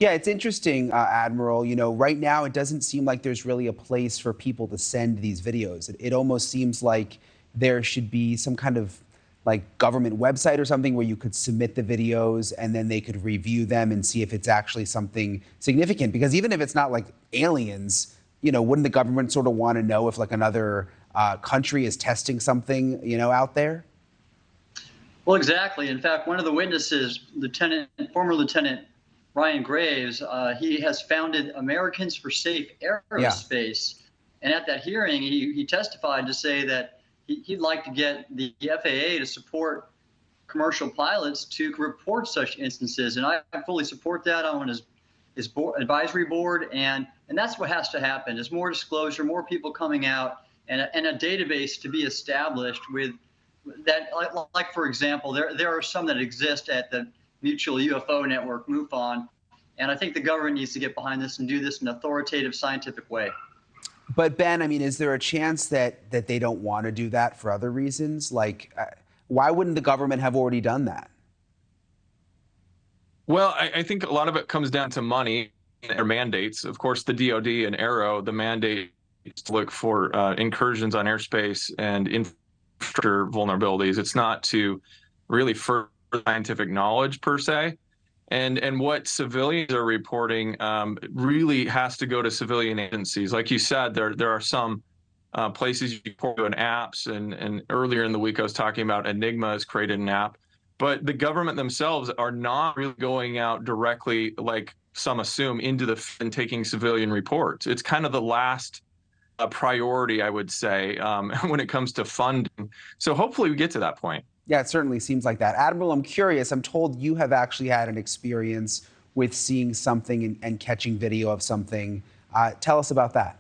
Yeah, it's interesting, Admiral. You know, right now it doesn't seem like there's really a place for people to send these videos. It almost seems like there should be some kind of like government website or something where you could submit the videos and then they could review them and see if it's actually something significant. Because even if it's not like aliens, you know, wouldn't the government sort of want to know if like another country is testing something, you know, out there? Well, exactly. In fact, one of the witnesses, former Lieutenant Ryan Graves, he has founded Americans for Safe Aerospace. Yeah. And at that hearing, he testified to say that he'd like to get the FAA to support commercial pilots to report such instances. And I fully support that. I'm on his advisory board. And that's what has to happen is more disclosure, more people coming out, and a database to be established with that. Like for example, there are some that exist at the Mutual UFO Network, MUFON, and I think the government needs to get behind this and do this in an authoritative, scientific way. But Ben, I mean, is there a chance that they don't want to do that for other reasons? Like, why wouldn't the government have already done that? Well, I think a lot of it comes down to money and their mandates. Of course, the DoD and Aero, the mandate is to look for incursions on airspace and infrastructure vulnerabilities. It's not to really further scientific knowledge per se. And what civilians are reporting really has to go to civilian agencies. Like you said, there are some places you can report to in apps, and earlier in the week I was talking about Enigma has created an app, but the government themselves are not really going out directly, like some assume, into the and taking civilian reports. It's kind of the last priority, I would say, when it comes to funding. So hopefully we get to that point. Yeah, it certainly seems like that. Admiral, I'm curious. I'm told you have actually had an experience with seeing something and catching video of something. Tell us about that.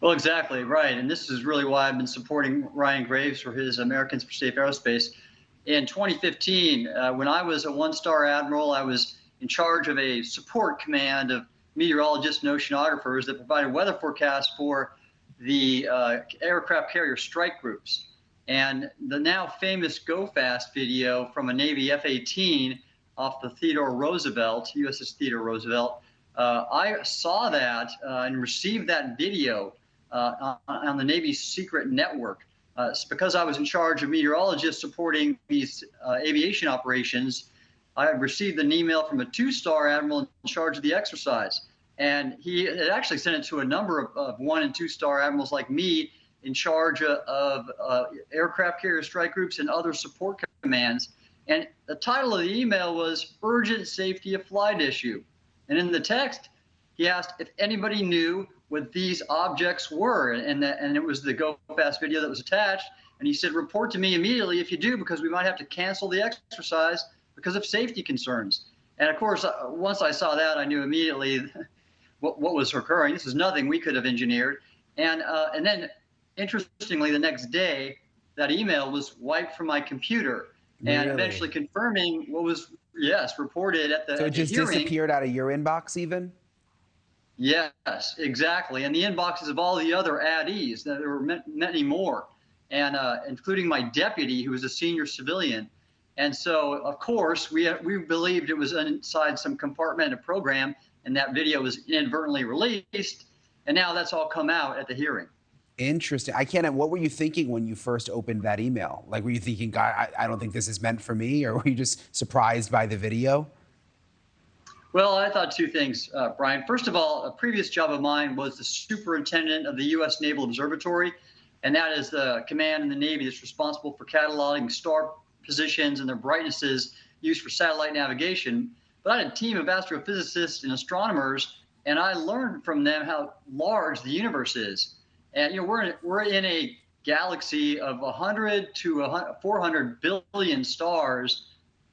Well, exactly, right. And this is really why I've been supporting Ryan Graves for his Americans for Safe Aerospace. In 2015, when I was a one-star admiral, I was in charge of a support command of meteorologists and oceanographers that provided weather forecasts for the aircraft carrier strike groups. And the now famous Go Fast video from a Navy F-18 off the Theodore Roosevelt, USS Theodore Roosevelt, I saw that and received that video on the Navy's secret network. Because I was in charge of meteorologists supporting these aviation operations, I received an email from a two-star admiral in charge of the exercise. And he had actually sent it to a number of one- and two-star admirals like me, in charge of aircraft carrier strike groups and other support commands. And the title of the email was Urgent Safety of Flight Issue. And in the text, he asked if anybody knew what these objects were. And it was the Go Fast video that was attached. And he said, report to me immediately if you do, because we might have to cancel the exercise because of safety concerns. And of course, once I saw that, I knew immediately what was occurring. This is nothing we could have engineered. And then, interestingly, the next day, that email was wiped from my computer, and eventually confirming what was, reported at the hearing. So it just disappeared out of your inbox even? Yes, exactly. And the inboxes of all the other addies, there were many more, and including my deputy, who was a senior civilian. And so, of course, we believed it was inside some compartmented program, and that video was inadvertently released, and now that's all come out at the hearing. Interesting. What were you thinking when you first opened that email? Like, were you thinking, God, I don't think this is meant for me? Or were you just surprised by the video? Well, I thought two things, Brian. First of all, a previous job of mine was the superintendent of the U.S. Naval Observatory, and that is the command in the Navy that's responsible for cataloging star positions and their brightnesses used for satellite navigation. But I had a team of astrophysicists and astronomers, and I learned from them how large the universe is. And we're in a galaxy of 100 to 400 billion stars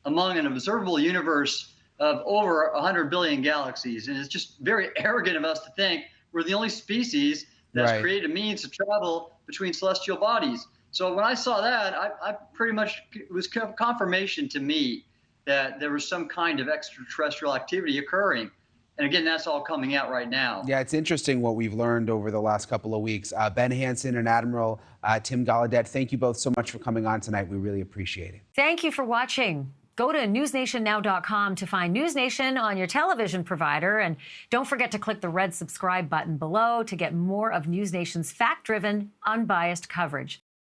among an observable universe of over 100 billion galaxies. And it's just very arrogant of us to think we're the only species that's created a means to travel between celestial bodies. So when I saw that, I pretty much, it was confirmation to me that there was some kind of extraterrestrial activity occurring. And again, that's all coming out right now. Yeah, it's interesting what we've learned over the last couple of weeks. Ben Hansen and Admiral Tim Gallaudet, thank you both so much for coming on tonight. We really appreciate it. Thank you for watching. Go to newsnationnow.com to find NewsNation on your television provider. And don't forget to click the red subscribe button below to get more of NewsNation's fact-driven, unbiased coverage.